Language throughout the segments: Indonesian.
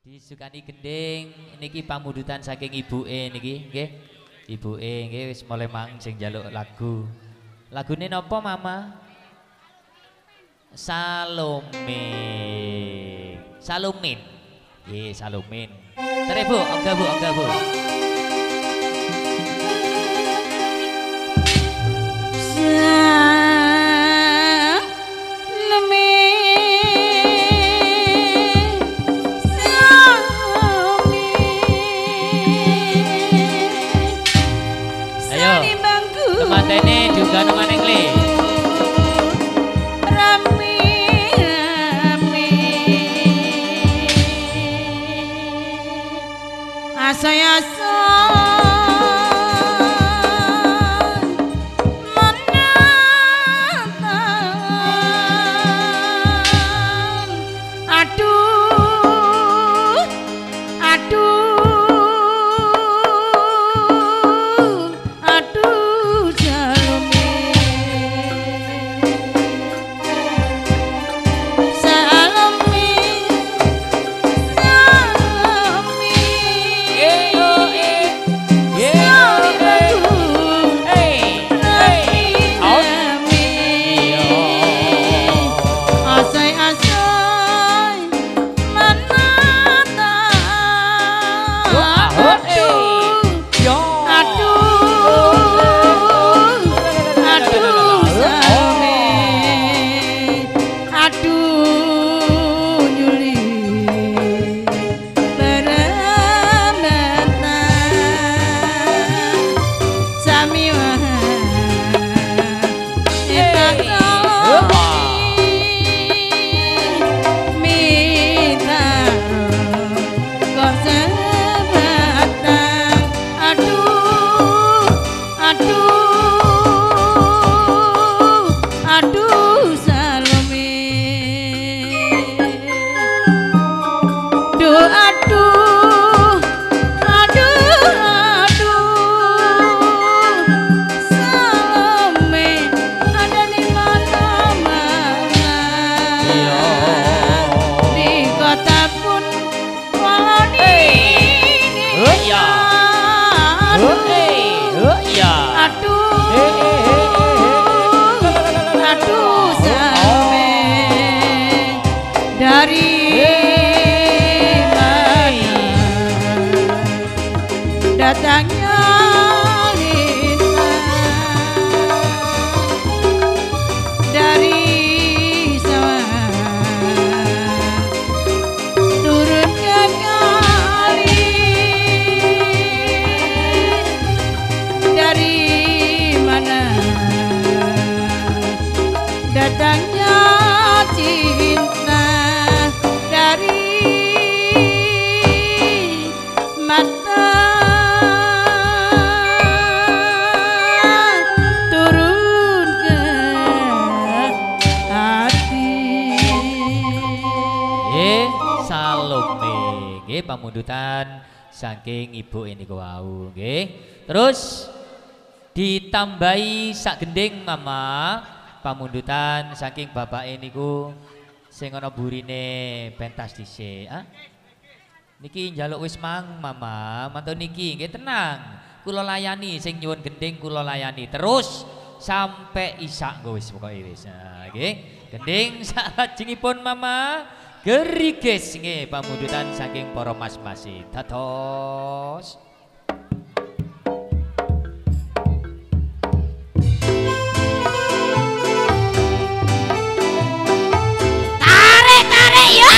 Disukani gending niki pamundutan saking ibuke niki nggih. Ibuke nggih wis mulai mang sing njaluk lagu. Lagune napa Mama? Salome. Salumin. Nggih, Salumin. Tere Bu, enggak Bu, enggak Bu. Tematene juga nemaneng le. Rami rami asaya pamundutan saking ibu ini wau nggih. Terus ditambahi sak gending Mama pamundutan saking bapak niku sing ana burine pentas dhisik. Niki njaluk wis mang Mama, mantun niki nggih tenang. Kula layani sing nyuwun gending kula layani terus sampai isak nggo wis pokoke wis. Nggih. Gending salajengipun Mama Gerigis nggih pamundutan saking para mas-mas dados tarik yo.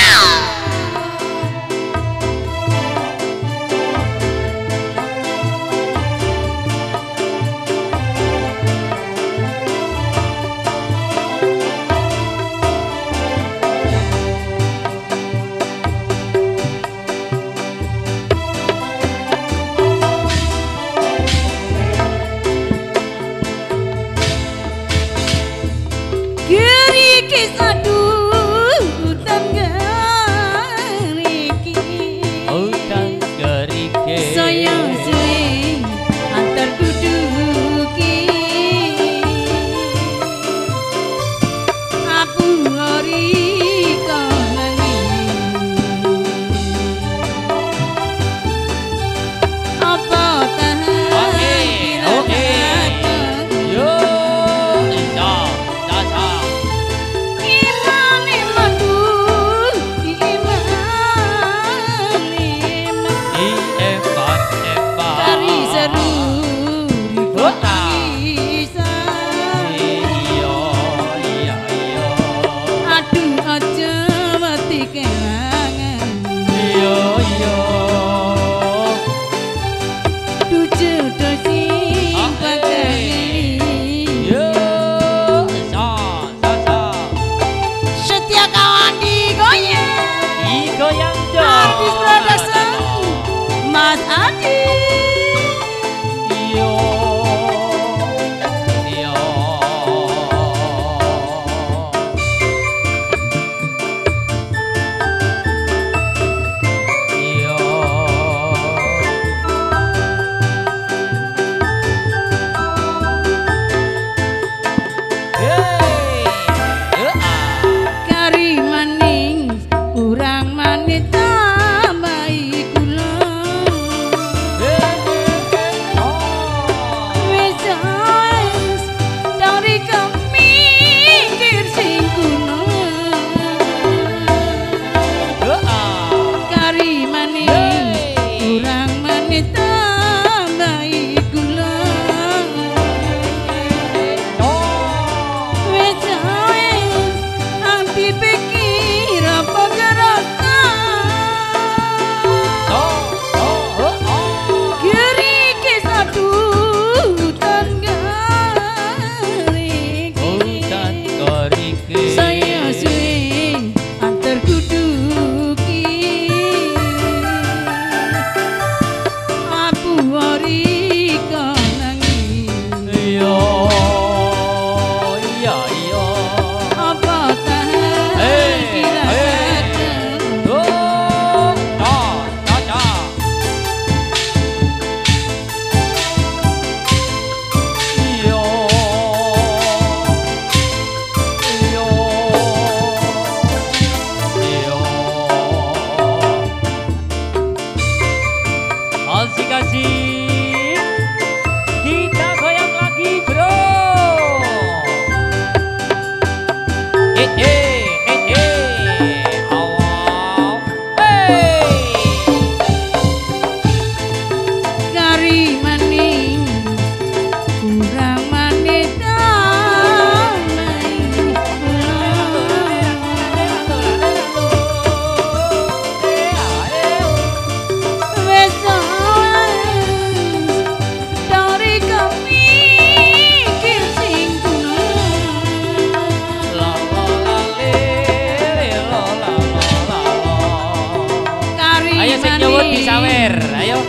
Ayo sing nyuwun disawer. Ayo.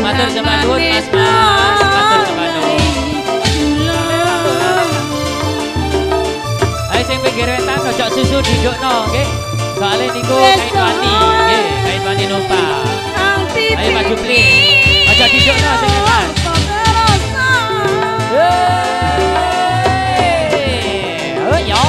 Matur sembah nuwun Mas. Matur sembah nuwun. Ayo sing pinggir wetan ojo susu didukno nggih. Soale niku kait wani nggih, kait wani numpak. Ayo maju pli. Ojo didukno sing wetan. Oh ya.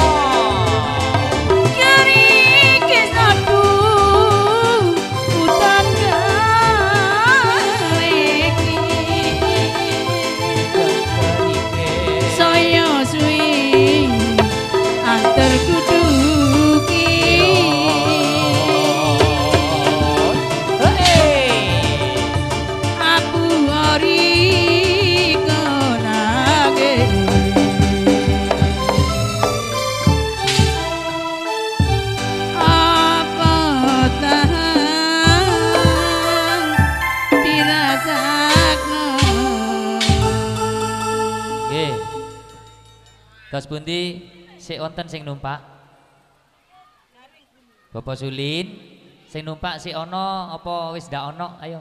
Dos pundi sik wonten sing numpak? Bapak Sulin, sing numpak sik ana apa wis ndak ana? Ayo.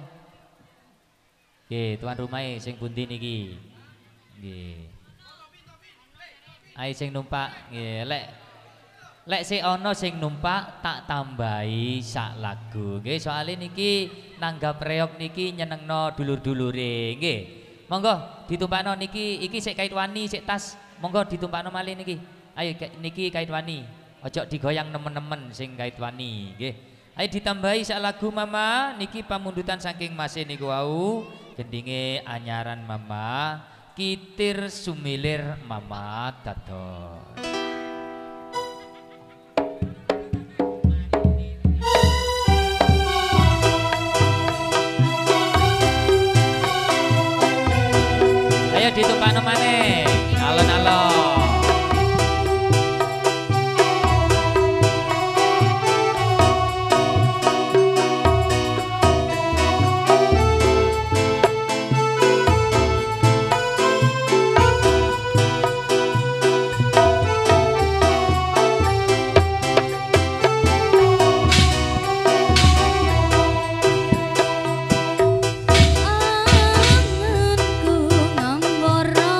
Nggih, tuan rumah sing pundi niki? Nggih. Ayo sing numpak, nggih, lek sik ana sing numpak tak tambahi sak lagu. Nggih, soalé niki nanggap reog niki nyenengno dulur-dulure, nggih. Monggo ditumpakno niki iki sik kait wani sik tas. Monggo ditumpakno malih niki. Ayo niki kait wani. Ojo digoyang nemen-nemen sing kait wani, nggih. Ayo ditambahi sak lagu Mama niki pamundutan saking Mas niku wau. Gendinge anyaran Mama, kitir sumilir Mama dados. Ayo ditumpakno maneh. Alon-alon. Anganku ngambara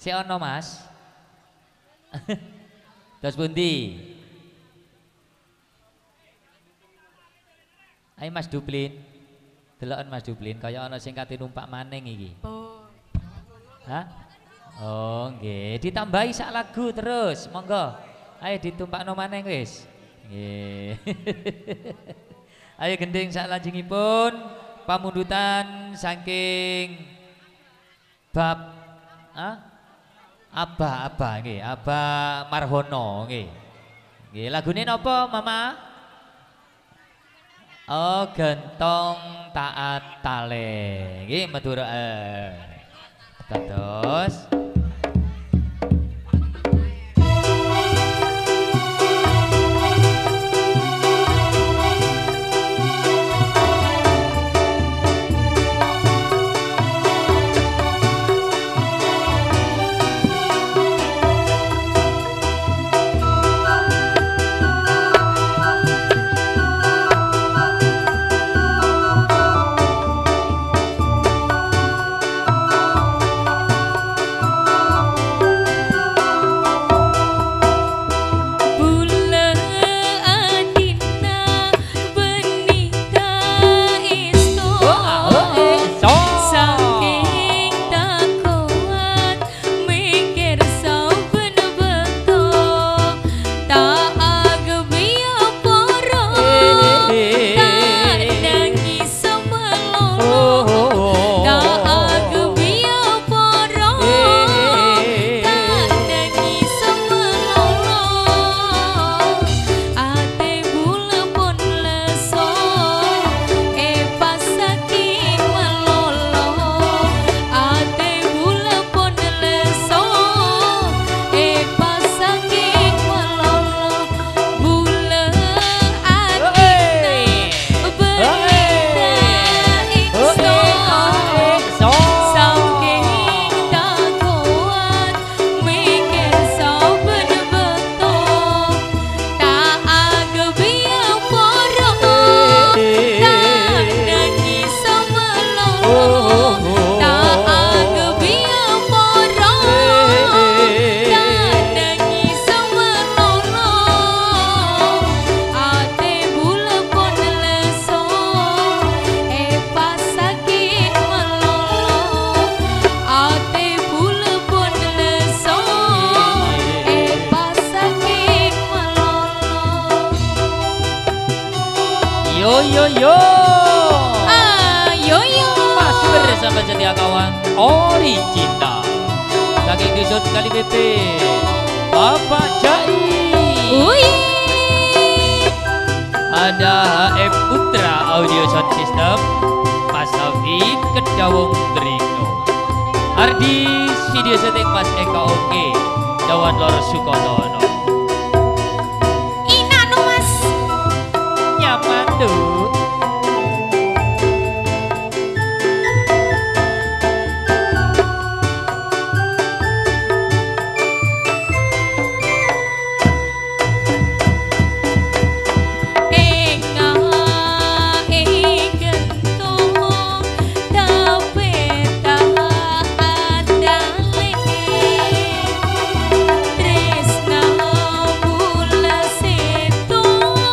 Si ono Mas. Terus pundi? Ayo Mas Duplin. Deloken Mas Duplin kaya ana sing kate numpak maning iki. Hah? Oh, nggih, ditambahi sak lagu terus. Monggo. Ayo ditumpakno maning wis. Nggih. Ayo gending sak lajengipun pamundutan saking bab Abah nggih, Abah Marhono nggih. Nggih, lagune napa, Mama? Oh, Gentong Taat Tale. Nggih, Madura. Dados yo. Ayo yo. Masih bersama setia kawan original. Saking dusun Kali BP. Bapak Jai. Ada HM Putra Audio Sound System. Mas Taufik Kedawung Dringo. Ardis video setting Mas Eka Oke. Jawan Loro Sukodono. Inanu Mas. Nyaman tuh. Tresna bulan setung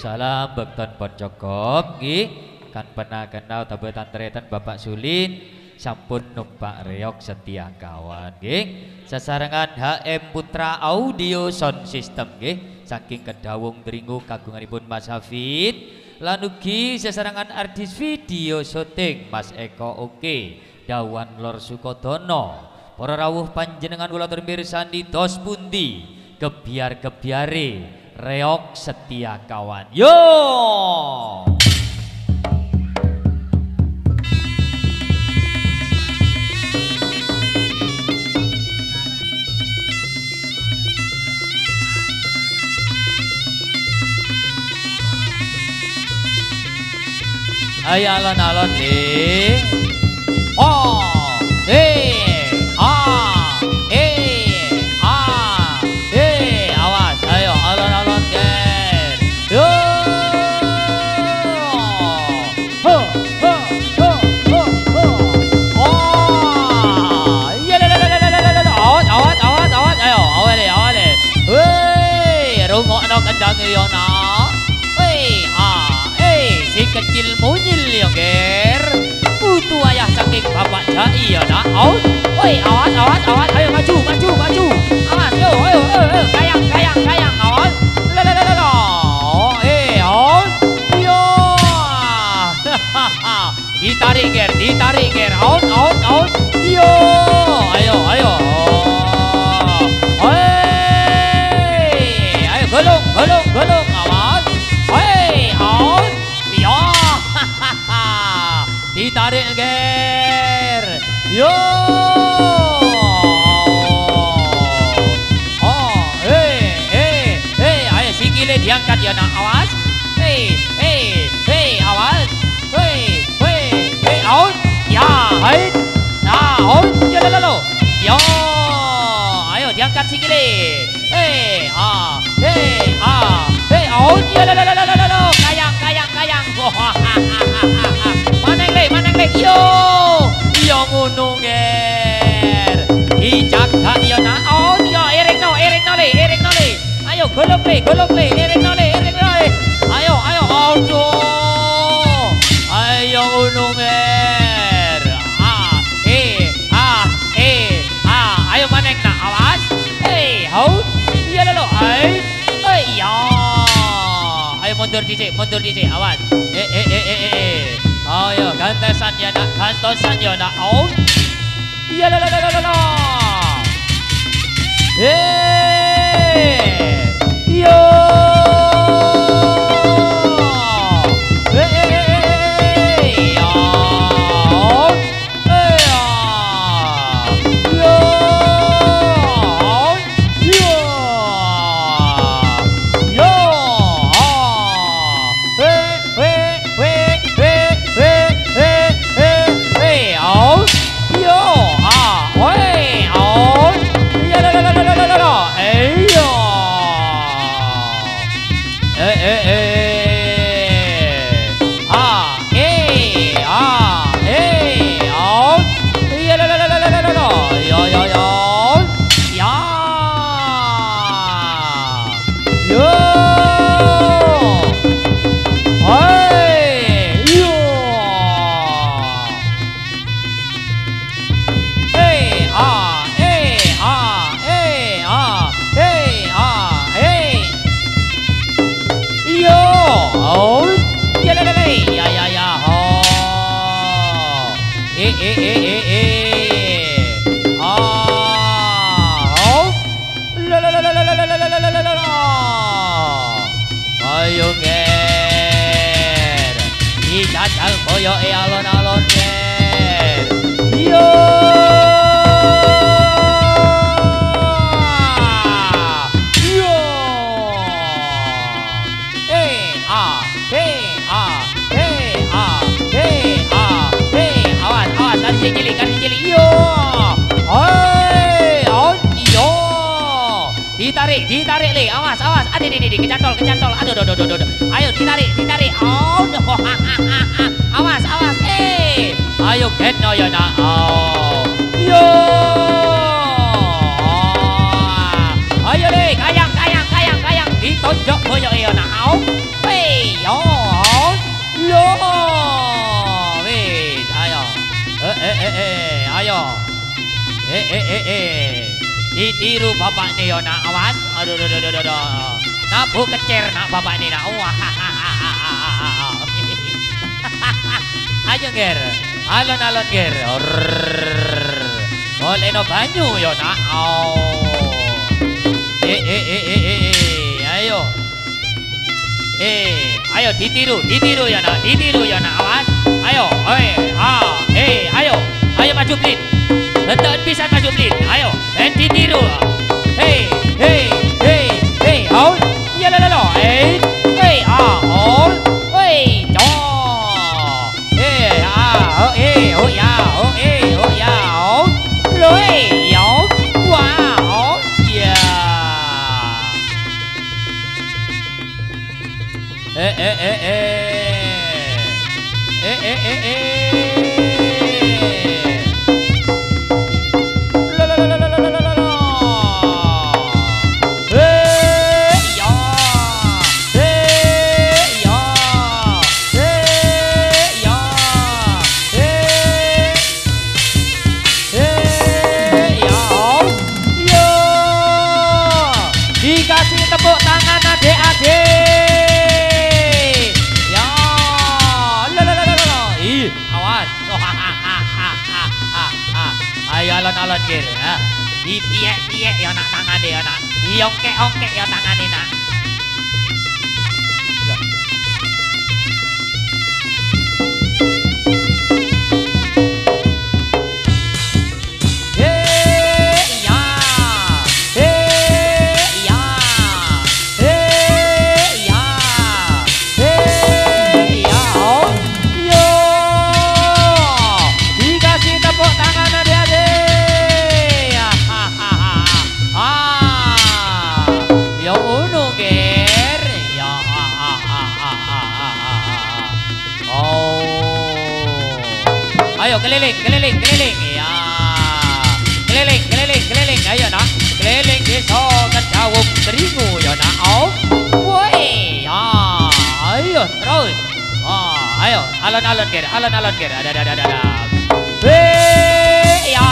salam bekton poncokop nggih kan pernah kenal tabetan tretan Bapak Sulin sampun numpak reok setia kawan nggih sesarengan HM Putra Audio Sound System nggih saking kedawung dringu kagunganipun Mas Hafid lan ugi sesarengan artis video syuting Mas Eko Oke Dawan Lor Sukodono para rawuh panjenengan kula mirsani dos pundi kebiar-kebiare reok setia kawan yo. Ayo alon-alon deh. Oh, awas, ayo alon-alon ger. Yo, ho, ho, ho, ho, ho. Oh, iya, awas, ayo, awale. Woi, rungokno kendang yo nak. Si kecil munyil ya ger butuh ayah saking bapak jai ya nak woi awas ayo maju awas yo ayo kayang awas yo ditarik ger out yo ayo ayo golong awas out yo ditarik ger yo ayo sikile diangkat ya nak awas awas out ya out ya lalo yo ayo diangkat sikile out ya lalo kayang maneng le yo ngono nger ijak gak yo nak yo ereng no le ayo golong le ereng no le ayo aduh ayo ngono nger ayo maneng nak awas haut iya lho ya ayo mundur dhisik awas ayo gantosan ya nak iya la yo ayo nger dijajal koyo alon-alon nger yo awas kan cilik yo ditarik le awas ade kecantol aduh ayo ditarik awas ayo getno ya nak yo ayo le kayang ditonjok koyo ya nak Ditiru bapak nih yo nak, awas. Aduh. Nabu kecer nak bapak nih nak. Wah. Ayo ger. Alon-alon ger. Boleh no banyu yo nak. Ayo. Ayo ditiru ya nak, awas. Ayo, ayo maju blin. Betul bisa maju blin. Ayo, dan ditiru. Hold. Ya lo. Hold. Jo. Lôi. Wow. Dikasih tepuk tangan adik-adik. Ya. Ih, awas. Ayo alon-alon kir. Dipiek-piek ya nak tangane ya nak. Diongkek-ongkek ya tangane nak. Ayo keliling ya. Keliling ayo nak. Keliling desa Kendawung Teringu ya nak. Woi ya. Ayo terus. Ayo alon-alon ger. Ada. Ya.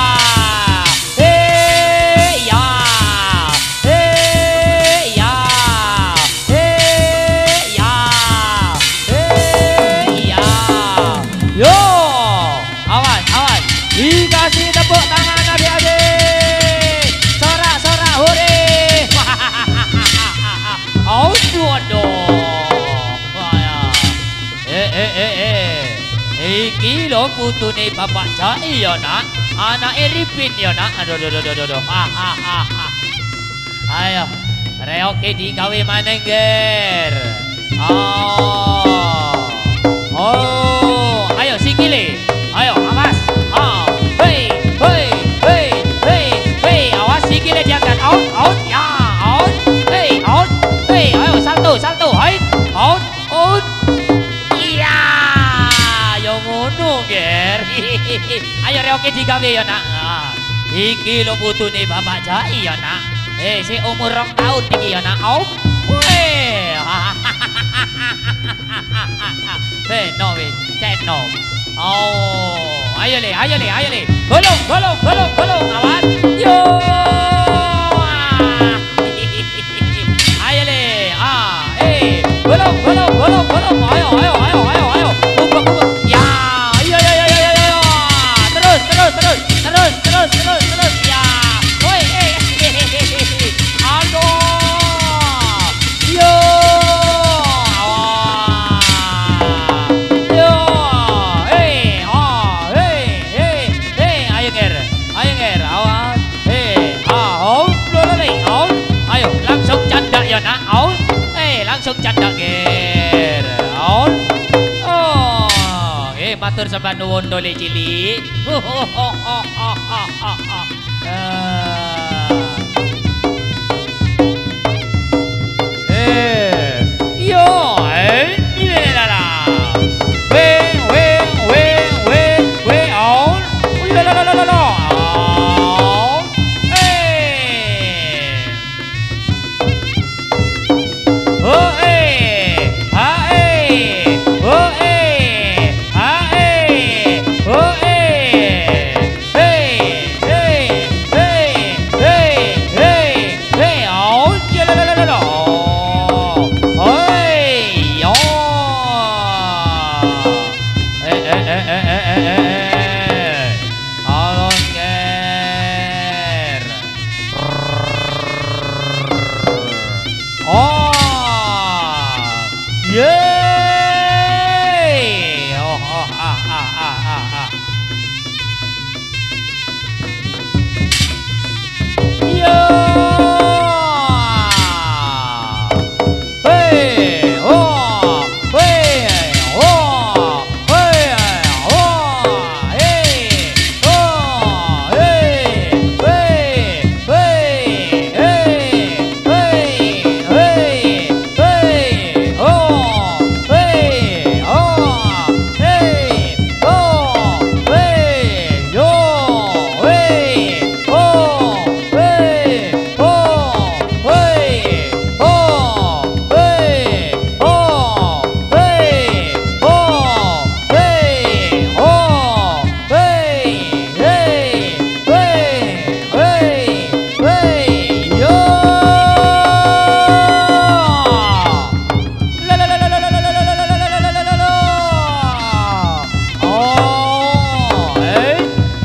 Dikasih tepuk tangan adik-adik. Sorak-sorak hore. Iki lho putune Bapak Jai ya nak. Anake Ripin ya nak. Aduh. Ayo, reoke digawe maneh ger. Ayo sikile. Ayo awas. Awas sikile diangkat. Out. Ya, out. Ayo salto. Out. Iya. Yo ngono, ger. Ayo reoke digawe ya nak. Iki lho putune Bapak Jai ya nak. Si umur 2 tahun iki ya nak. No wait. No. Ayo le. Golong. Awas. Yo. Ayo le. Golong. Ayo. Kubur. Ya. Iya. Terus. Ya. Woi. Aduh. Yo. Langsung canda ger. Matur sembah nuwun dole cilik. Alongger. Oh. Yeay. Oh, oh, Yo. Hey, oh, hey, oh, hey, oh, hey, oh, hey, hey, hey, hey, hey, hey, oh, hey, oh, hey, oh, hey, yo, hey, oh, hey, oh, hey, oh, hey, oh, hey, oh, hey, oh, hey, hey, hey, hey, yo. La la la la la la la la la la la la la la la. Oh, hey,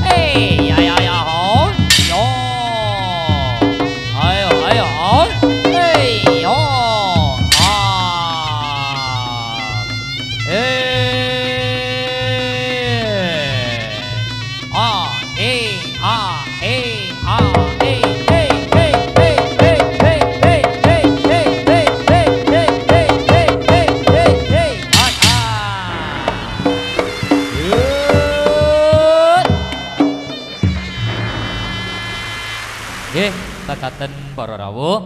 hey, ya ya ya, oh, yo. Ayo, ayo, oh, hey, yo, Nggih, mekaten para rawuh,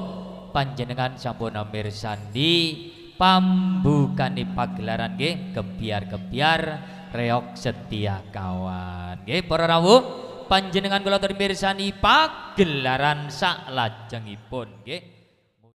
panjenengan sampun mirsani pambukane pagelaran nggih Gebyar-gebyar Reog Setia Kawan. Nggih para rawuh, panjenengan kula mirsani pagelaran saklajengipun nggih.